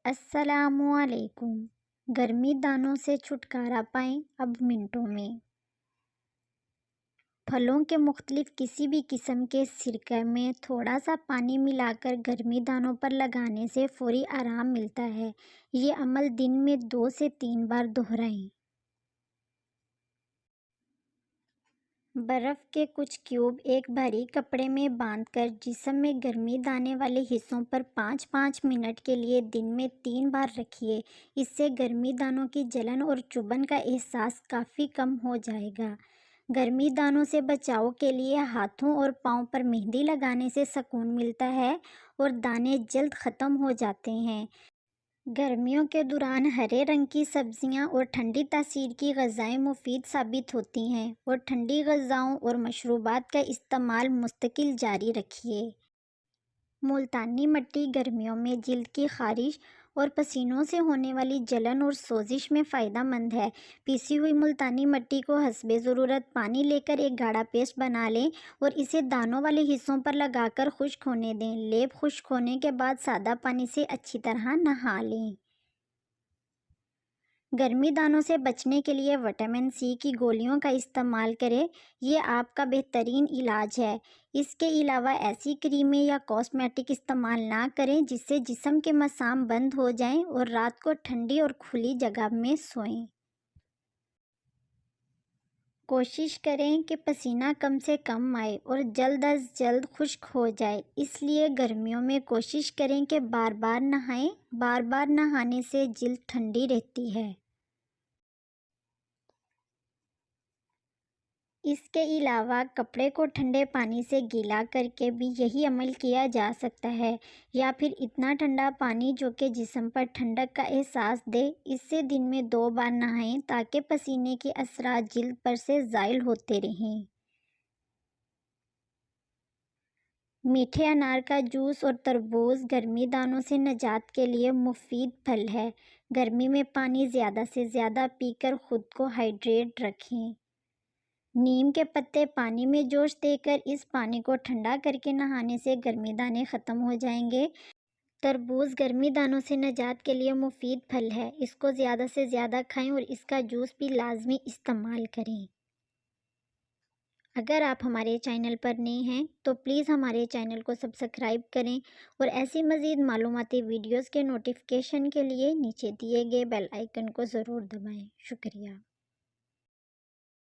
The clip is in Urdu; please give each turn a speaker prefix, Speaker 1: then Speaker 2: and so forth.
Speaker 1: السلام علیکم۔ گرمی دانوں سے چھٹکارا پائیں اب منٹوں میں۔ پھلوں کے مختلف کسی بھی قسم کے سرکے میں تھوڑا سا پانی ملا کر گرمی دانوں پر لگانے سے فوری آرام ملتا ہے۔ یہ عمل دن میں 2 سے 3 بار دہرائیں۔ برف کے کچھ کیوب ایک بھاری کپڑے میں باندھ کر جسم میں گرمی دانے والے حصوں پر 5-5 منٹ کے لیے دن میں 3 بار رکھیے۔ اس سے گرمی دانوں کی جلن اور چبھن کا احساس کافی کم ہو جائے گا۔ گرمی دانوں سے بچاؤ کے لیے ہاتھوں اور پاؤں پر مہندی لگانے سے سکون ملتا ہے اور دانے جلد ختم ہو جاتے ہیں۔ گرمیوں کے دوران ہرے رنگ کی سبزیاں اور ٹھنڈی تاثیر کی غذائیں مفید ثابت ہوتی ہیں، اور ٹھنڈی غذاؤں اور مشروبات کا استعمال مستقل جاری رکھیے۔ ملتانی مٹی گرمیوں میں جلد کی خارش اور پسینوں سے ہونے والی جلن اور سوزش میں فائدہ مند ہے۔ پیسی ہوئی ملتانی مٹی کو حسب ضرورت پانی لے کر ایک گاڑھا پیسٹ بنا لیں اور اسے دانوں والے حصوں پر لگا کر خشک ہونے دیں۔ لیپ خشک ہونے کے بعد سادہ پانی سے اچھی طرح نہا لیں۔ گرمی دانوں سے بچنے کے لیے وٹامن سی کی گولیوں کا استعمال کریں۔ یہ آپ کا بہترین علاج ہے۔ اس کے علاوہ ایسی کریمیں یا کاسمیٹک استعمال نہ کریں جس سے جسم کے مسام بند ہو جائیں اور رات کو ٹھنڈی اور کھلی جگہ میں سوئیں۔ کوشش کریں کہ پسینہ کم سے کم آئے اور جلد از جلد خشک ہو جائے۔ اس لیے گرمیوں میں کوشش کریں کہ بار بار نہائیں۔ بار بار نہانے سے جلد ٹھنڈی رہتی ہے۔ اس کے علاوہ کپڑے کو ٹھنڈے پانی سے گیلا کر کے بھی یہی عمل کیا جا سکتا ہے، یا پھر اتنا ٹھنڈا پانی جو کہ جسم پر ٹھنڈک کا احساس دے۔ اس سے دن میں 2 بار نہائیں تاکہ پسینے کے اثرات جلد پر سے زائل ہوتے رہیں۔ میٹھے انار کا جوس اور تربوز گرمی دانوں سے نجات کے لیے مفید پھل ہے۔ گرمی میں پانی زیادہ سے زیادہ پی کر خود کو ہائیڈریٹ رکھیں۔ نیم کے پتے پانی میں جوش دے کر اس پانی کو ٹھنڈا کر کے نہانے سے گرمی دانے ختم ہو جائیں گے۔ تربوز گرمی دانوں سے نجات کے لیے مفید پھل ہے۔ اس کو زیادہ سے زیادہ کھائیں اور اس کا جوس بھی لازمی استعمال کریں۔ اگر آپ ہمارے چینل پر نئے ہیں تو پلیز ہمارے چینل کو سبسکرائب کریں اور ایسی مزید معلوماتی ویڈیوز کے نوٹیفیکیشن کے لیے نیچے دیے گئے بیل آئیکن کو ضرور دبائیں۔ شکریہ۔